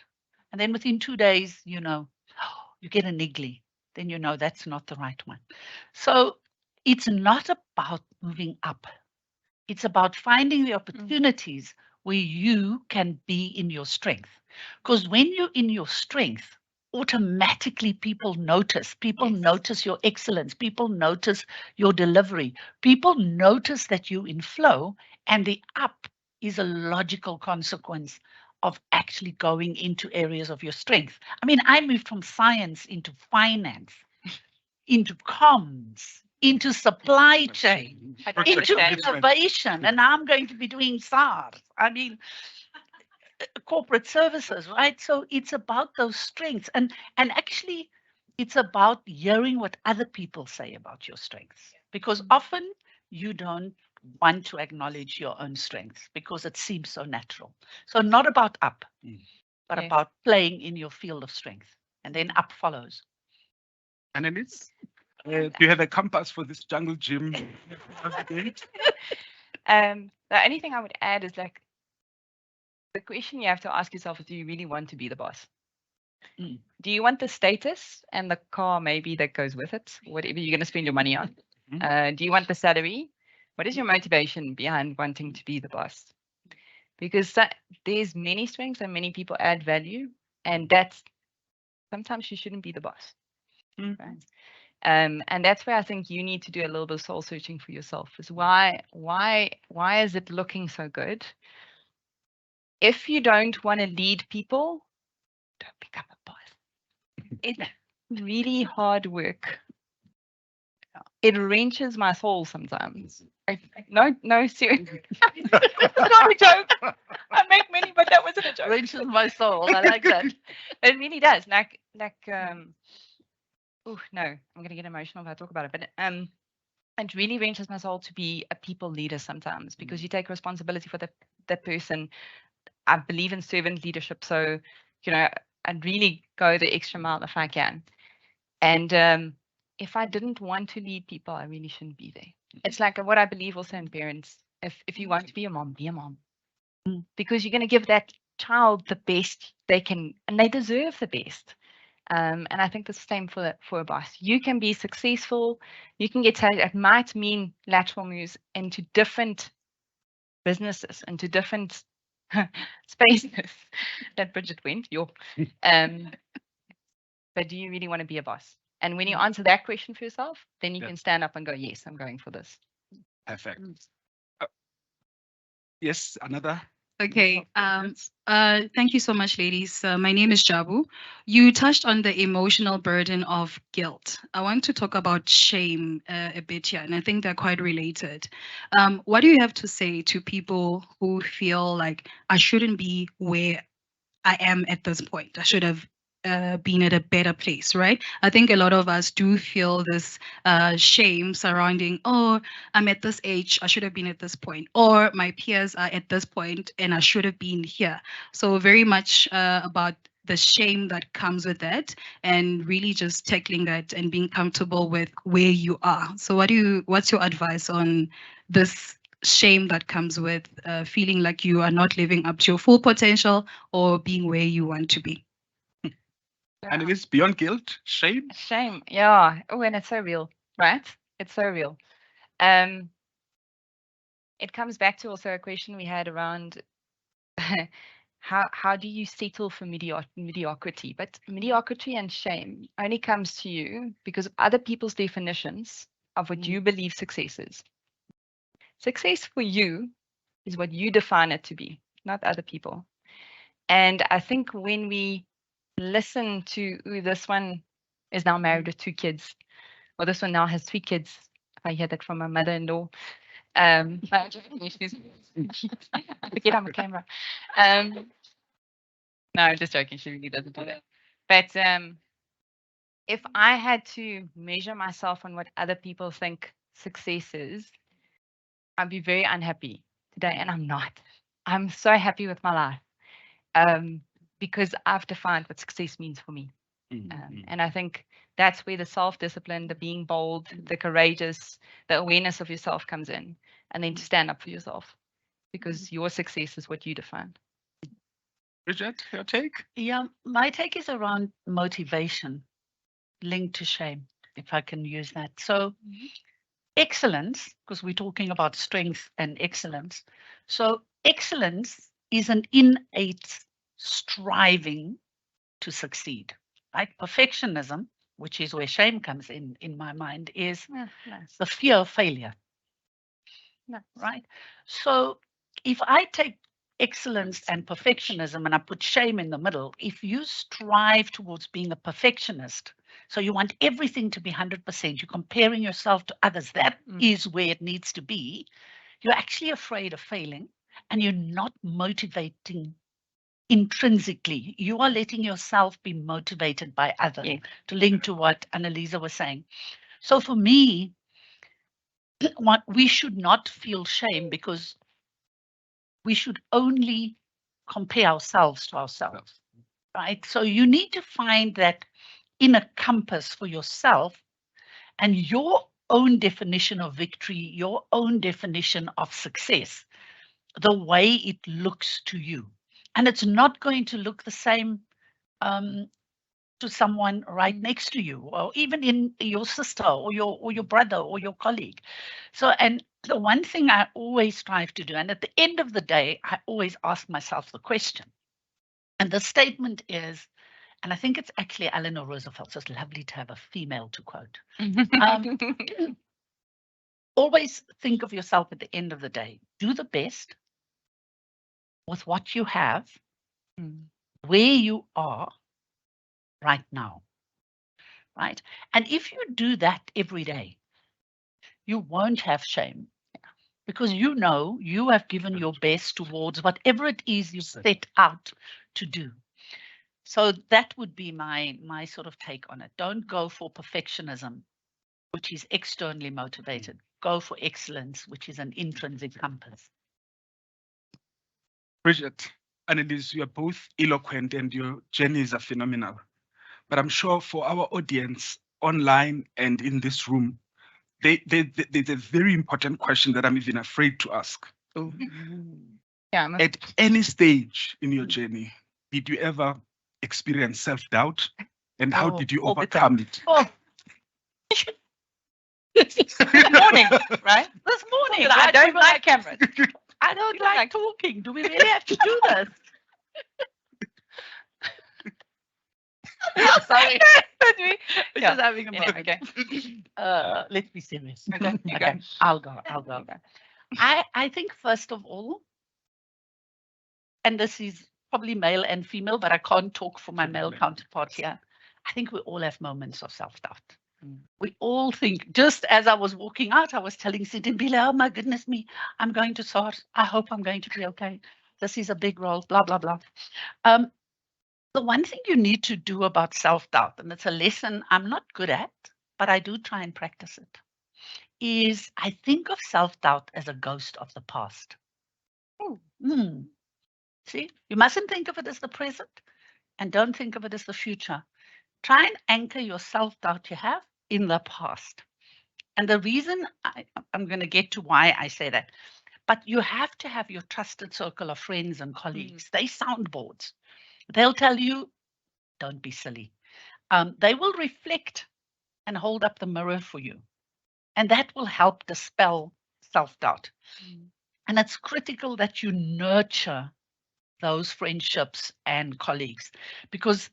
And then within 2 days, you know, you get a niggly. Then you know that's not the right one. So it's not about moving up. It's about finding the opportunities where you can be in your strength. Because when you're in your strength, automatically people notice. People notice your excellence. People notice your delivery. People notice that you're in flow, and the up is a logical consequence of actually going into areas of your strength. I mean, I moved from science into finance, into comms, into supply chain, into innovation, and now I'm going to be doing SARS. I mean, corporate services, right? So it's about those strengths, and actually, it's about hearing what other people say about your strengths, because often you don't want to acknowledge your own strengths because it seems so natural. So not about up, but about playing in your field of strength, and then up follows. Annelize, do you have a compass for this jungle gym? The only thing I would add is like the question you have to ask yourself is, do you really want to be the boss? Do you want the status and the car maybe that goes with it, whatever you're going to spend your money on? Do you want the salary? What is your motivation behind wanting to be the boss? Because there's many strengths and many people add value, and that's sometimes you shouldn't be the boss. Right? And that's where I think you need to do a little bit of soul searching for yourself. Is why is it looking so good? If you don't want to lead people, don't become a boss. It's really hard work. It wrenches my soul sometimes. No, seriously. It's not a joke. I make many, but that wasn't a joke. Wrenches my soul. I like that. It really does. Oh no, I'm gonna get emotional if I talk about it. But it really wrenches my soul to be a people leader sometimes, because you take responsibility for that person. I believe in servant leadership, so you know I'd really go the extra mile if I can. And if I didn't want to lead people, I really shouldn't be there. It's like what I believe also in parents. If you want to be a mom, because you're going to give that child the best they can, and they deserve the best. And I think the same for a boss. You can be successful. You can get talent. It might mean lateral moves into different businesses, into different spaces that Bridgitte went. But do you really want to be a boss? And when you answer that question for yourself, then you can stand up and go, yes, I'm going for this. Perfect. Yes, another Okay. Thank you so much, ladies. My name is Jabu. You touched on the emotional burden of guilt. I want to talk about shame a bit here, and I think they're quite related. What do you have to say to people who feel like I shouldn't be where I am at this point? I should have been at a better place, right? I think a lot of us do feel this shame surrounding, oh, I'm at this age, I should have been at this point, or my peers are at this point and I should have been here. So, very much about the shame that comes with that and really just tackling that and being comfortable with where you are. So, what's your advice on this shame that comes with feeling like you are not living up to your full potential or being where you want to be? And it is beyond guilt, shame. Shame. Yeah. Oh, and it's so real, right? It's so real. Um, it comes back to also a question we had around how do you settle for mediocrity? But mediocrity and shame only comes to you because of other people's definitions of what you believe success is. Success for you is what you define it to be, not other people. And I think when we listen to "Ooh, this one is now married with 2 kids, or this one now has 3 kids, if I hear that from my mother-in-law. No, I'm joking, I forget I'm a camera. No, I'm just joking. She really doesn't do that. But if I had to measure myself on what other people think success is, I'd be very unhappy today, and I'm not. I'm so happy with my life because I've defined what success means for me. And I think that's where the self-discipline, the being bold, the courageous, the awareness of yourself comes in, and then to stand up for yourself because your success is what you define. Bridget, your take? Yeah, my take is around motivation linked to shame, if I can use that. So, excellence, because we're talking about strength and excellence. So, excellence is an innate striving to succeed, right? Perfectionism, which is where shame comes in my mind, is Nice. the fear of failure, Nice. right? So, if I take excellence and perfectionism and I put shame in the middle, if you strive towards being a perfectionist, so you want everything to be 100%, you're comparing yourself to others, that is where it needs to be, you're actually afraid of failing and you're not motivating intrinsically. You are letting yourself be motivated by others, to link to what Annelize was saying. So for me, we should not feel shame because we should only compare ourselves to ourselves, right? So you need to find that inner compass for yourself and your own definition of victory, your own definition of success, the way it looks to you. And it's not going to look the same to someone right next to you, or even in your sister or your brother or your colleague. So, and the one thing I always strive to do, and at the end of the day, I always ask myself the question. And the statement is, and I think it's actually Eleanor Roosevelt, so it's lovely to have a female to quote. Always think of yourself at the end of the day. Do the best with what you have, where you are right now, right? And if you do that every day, you won't have shame because you know you have given your best towards whatever it is you set out to do. So that would be my sort of take on it. Don't go for perfectionism, which is externally motivated. Go for excellence, which is an intrinsic compass. Bridget, Annelize, you are both eloquent and your journeys are phenomenal. But I'm sure for our audience online and in this room, there's a very important question that I'm even afraid to ask. Yeah, At any stage in your journey, did you ever experience self-doubt? And how did you overcome it? This morning, right? This morning, I don't like cameras. I don't like talking. Do we really have to do this? Sorry. We're just having a moment. Okay. Let's be serious. Okay, you go. Okay, I'll go. I think first of all, and this is probably male and female, but I can't talk for my male counterpart here. I think we all have moments of self-doubt. We all think, just as I was walking out, I was telling Sitimbile, oh my goodness me, I'm going to SARS. I hope I'm going to be okay. This is a big role, blah, blah, blah. The one thing you need to do about self-doubt, and it's a lesson I'm not good at, but I do try and practice it, is I think of self-doubt as a ghost of the past. See, you mustn't think of it as the present and don't think of it as the future. Try and anchor your self-doubt you have in the past. And the reason I'm going to get to why I say that, but you have to have your trusted circle of friends and colleagues. They soundboards. They'll tell you, don't be silly. They will reflect and hold up the mirror for you. And that will help dispel self-doubt. And it's critical that you nurture those friendships and colleagues, because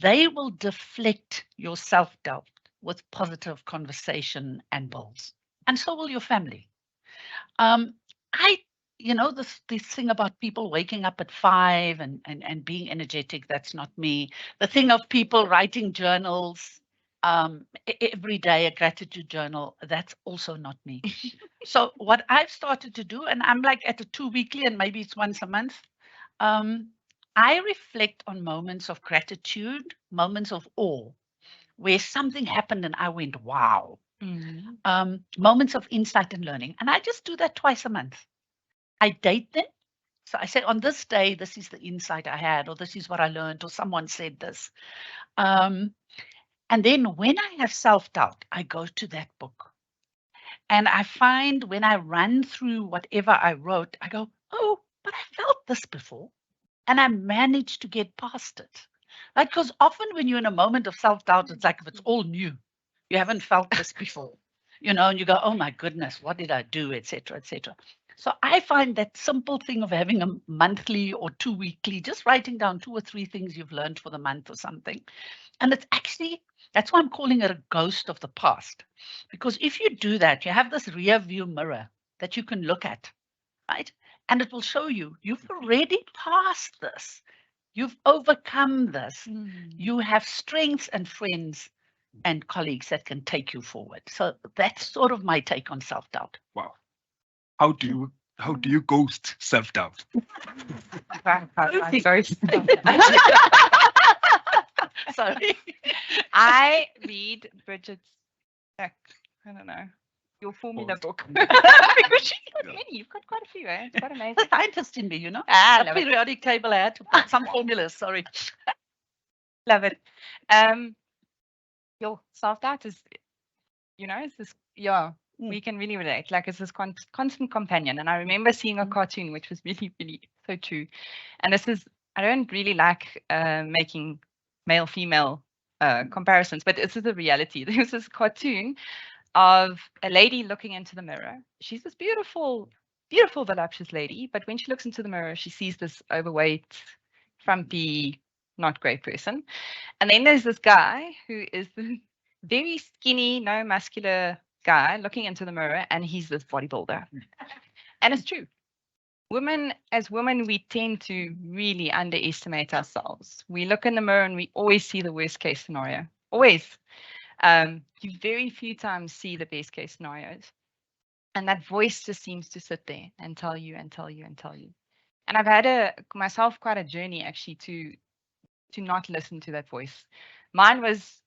they will deflect your self-doubt with positive conversation and builds. And so will your family. This thing about people waking up at 5 and being energetic, that's not me. The thing of people writing journals every day, a gratitude journal, that's also not me. So what I've started to do, and I'm like at a 2 weekly and maybe it's once a month, I reflect on moments of gratitude, moments of awe, where something happened and I went, wow. Moments of insight and learning. And I just do that twice a month. I date them. So I say, on this day, this is the insight I had, or this is what I learned, or someone said this. And then when I have self-doubt, I go to that book. And I find when I run through whatever I wrote, I go, oh, but I felt this before. And I managed to get past it. Like, because often when you're in a moment of self-doubt, it's like if it's all new. You haven't felt this before, and you go, oh my goodness, what did I do, etc., etc. So I find that simple thing of having a monthly or 2 weekly, just writing down 2 or 3 things you've learned for the month or something. And it's actually, that's why I'm calling it a ghost of the past. Because if you do that, you have this rear view mirror that you can look at, right? And it will show you, you've already passed this. You've overcome this. You have strengths and friends and colleagues that can take you forward. So that's sort of my take on self-doubt. Wow. How do you ghost self-doubt? Sorry. I read Bridgette's, I don't know, your formula book. Because she's got many. You've got quite a few, eh? It's quite amazing. The scientist in me, love a periodic table I had to put some formulas, sorry. Love it. Your self-doubt is, it's this, we can really relate. Like it's this constant companion. And I remember seeing a cartoon, which was really, really so true. And this is, I don't really like making male-female comparisons, but this is the reality. There's this cartoon of a lady looking into the mirror. She's this beautiful, beautiful, voluptuous lady. But when she looks into the mirror, she sees this overweight, frumpy, not great person. And then there's this guy who is the very skinny, no muscular guy looking into the mirror, and he's this bodybuilder. And it's true. As women, we tend to really underestimate ourselves. We look in the mirror and we always see the worst case scenario. Always. You very few times see the best case scenarios. And that voice just seems to sit there and tell you and tell you and tell you. And I've had myself quite a journey actually to not listen to that voice. Mine was,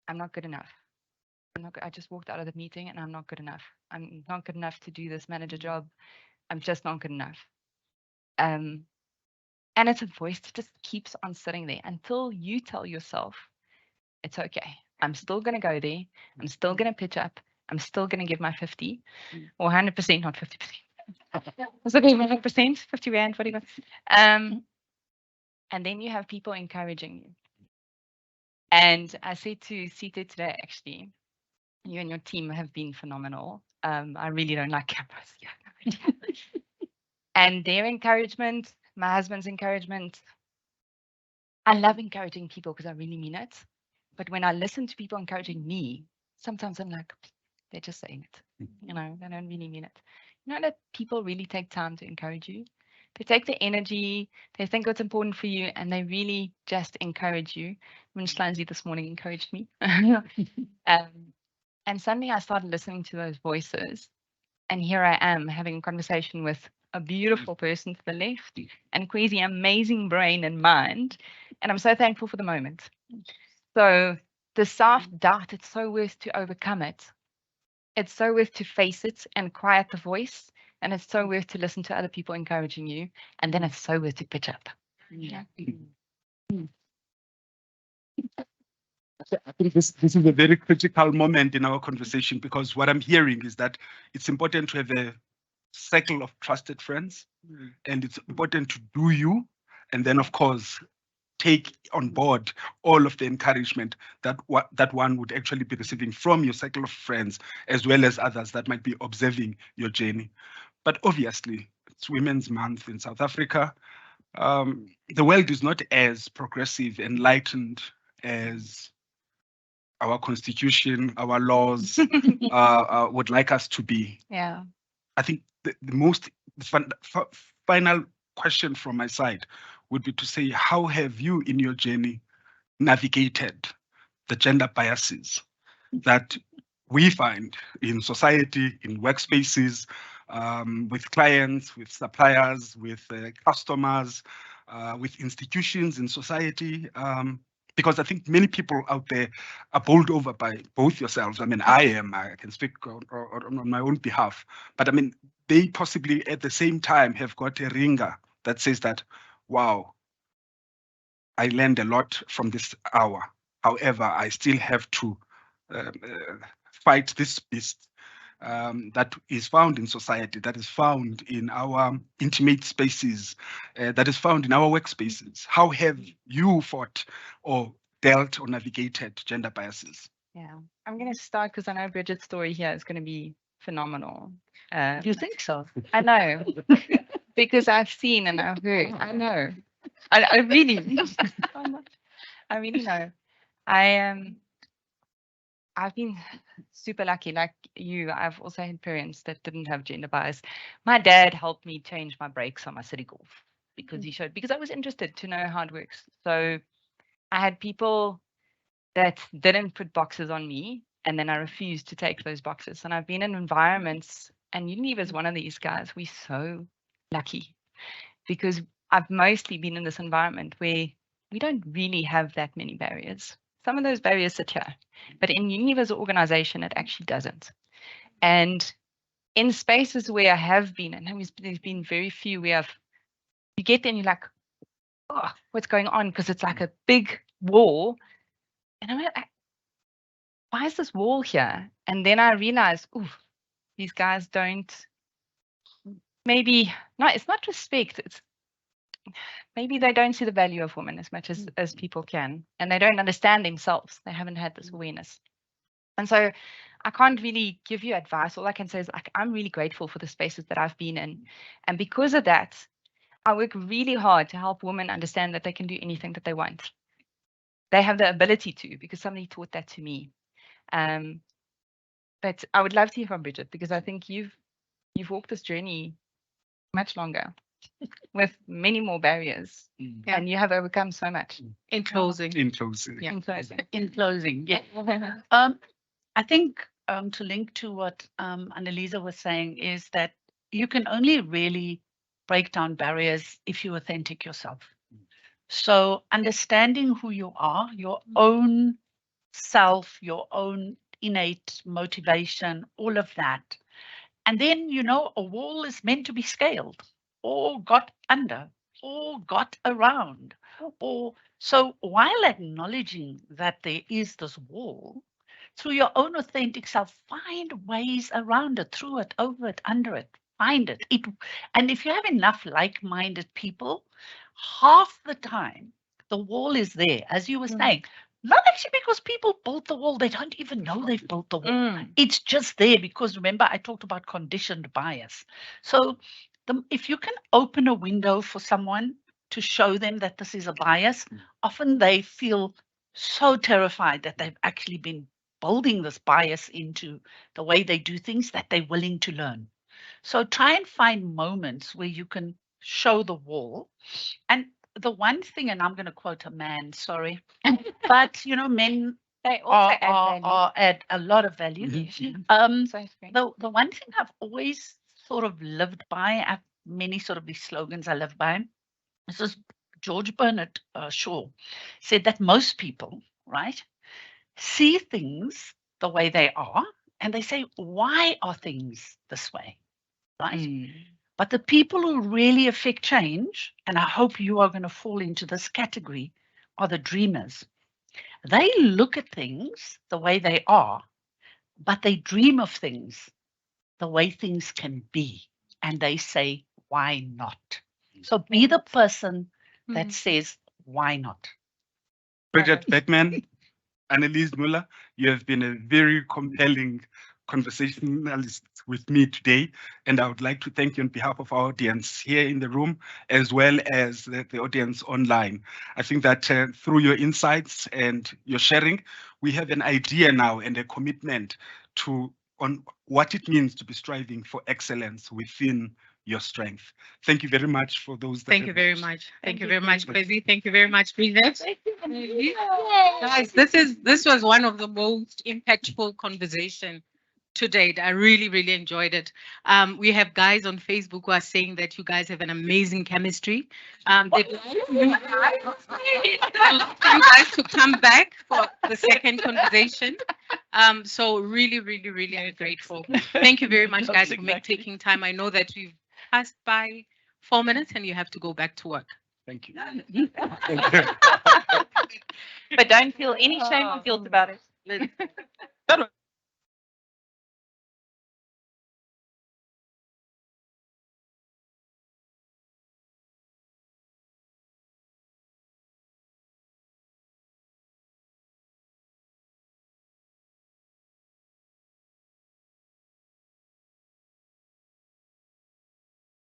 I'm not good enough. I just walked out of the meeting and I'm not good enough. I'm not good enough to do this manager job. I'm just not good enough. And it's a voice that just keeps on sitting there until you tell yourself, it's okay. I'm still going to go there. I'm still going to pitch up. I'm still going to give my 50 or 100%, not 50%. It's okay, 100%, 50 rand, whatever. And then you have people encouraging you. And I said to Sita today, actually, you and your team have been phenomenal. I really don't like cameras. Yeah. And their encouragement, my husband's encouragement. I love encouraging people because I really mean it. But when I listen to people encouraging me, sometimes I'm like, they're just saying it. They don't really mean it. You know that people really take time to encourage you. They take the energy, they think what's important for you, and they really just encourage you. Lindsay this morning encouraged me. And suddenly I started listening to those voices, and here I am having a conversation with a beautiful person to the left and Kwesi, amazing brain and mind. And I'm so thankful for the moment. So the self-doubt, it's so worth to overcome it. It's so worth to face it and quiet the voice. And it's so worth to listen to other people encouraging you. And then it's so worth to pitch up. Yeah. I think this is a very critical moment in our conversation, because what I'm hearing is that it's important to have a circle of trusted friends, and it's important to do you, and then of course take on board all of the encouragement that that one would actually be receiving from your circle of friends, as well as others that might be observing your journey. But obviously, it's Women's Month in South Africa. The world is not as progressive, enlightened as our constitution, our laws would like us to be. Yeah. I think the final question from my side would be to say, how have you in your journey navigated the gender biases that we find in society, in workspaces, with clients, with suppliers, with customers, with institutions in society? Because I think many people out there are bowled over by both yourselves. I mean, I can speak on my own behalf, but I mean, they possibly at the same time have got a ringer that says that, wow, I learned a lot from this hour. However, I still have to fight this beast that is found in society, that is found in our intimate spaces, that is found in our workspaces. How have you fought or dealt or navigated gender biases? Yeah. I'm going to start because I know Bridget's story here is going to be phenomenal. You think so? I know, because I've seen and I've heard. I know. I really, I really know. I've been super lucky, like you. I've also had parents that didn't have gender bias. My dad helped me change my brakes on my City Golf because he showed, because I was interested to know how it works. So I had people that didn't put boxes on me, and then I refused to take those boxes. And I've been in environments, and Unilever is one of these guys. We're so lucky because I've mostly been in this environment where we don't really have that many barriers. Some of those barriers sit here, but in Unilever's organization, it actually doesn't. And in spaces where I have been, and there's been very few where you get there and you're like, oh, what's going on? Because it's like a big wall. And I'm like, why is this wall here? And then I realized, oh, these guys don't, maybe, no, it's not respect. It's maybe they don't see the value of women as much as people can, and they don't understand themselves. They haven't had this awareness. And so I can't really give you advice. All I can say is, like, I'm really grateful for the spaces that I've been in. And because of that, I work really hard to help women understand that they can do anything that they want. They have the ability to, because somebody taught that to me. But I would love to hear from Bridget, because I think you've walked this journey much longer with many more barriers, and you have overcome so much. In closing. In closing. In closing. In closing, yeah. I think to link to what Annelize was saying is that you can only really break down barriers if you're authentic yourself. So understanding who you are, your own self, your own innate motivation, all of that. And then, you know, a wall is meant to be scaled or got under or got around. Or so while acknowledging that there is this wall, through your own authentic self, find ways around it, through it, over it, under it, find it. And if you have enough like-minded people, half the time the wall is there, as you were saying. Not actually because people built the wall, they don't even know they've built the wall. It's just there because, remember, I talked about conditioned bias. So if you can open a window for someone to show them that this is a bias, often they feel so terrified that they've actually been building this bias into the way they do things that they're willing to learn. So try and find moments where you can show the wall. And the one thing, and I'm going to quote a man, sorry, but men They also add value. add a lot of value. So strange. The one thing I've always sort of lived by, I've many sort of these slogans I live by. This is George Bernard Shaw said that most people, right, see things the way they are, and they say, why are things this way, right? But the people who really affect change, and I hope you are going to fall into this category, are the dreamers. They look at things the way they are, but they dream of things the way things can be. And they say, why not? So be the person that says, why not? Bridgitte Backman, Annelize Muller, you have been a very compelling conversationalist with me today, and I would like to thank you on behalf of our audience here in the room, as well as the audience online. I think that through your insights and your sharing, we have an idea now and a commitment on what it means to be striving for excellence within your strength. Thank you very much for those. Thank you very much. Thank you very much, Thank Kwezi. Thank you very much, Bridgitte. Guys, this was one of the most impactful conversation to date. I really, really enjoyed it. We have guys on Facebook who are saying that you guys have an amazing chemistry. They'd like you guys to come back for the second conversation. So really, really, really I'm grateful. Thank you very much, guys, for taking time. I know that we've passed by 4 minutes and you have to go back to work. Thank you. But don't feel any shame or guilt about it. That was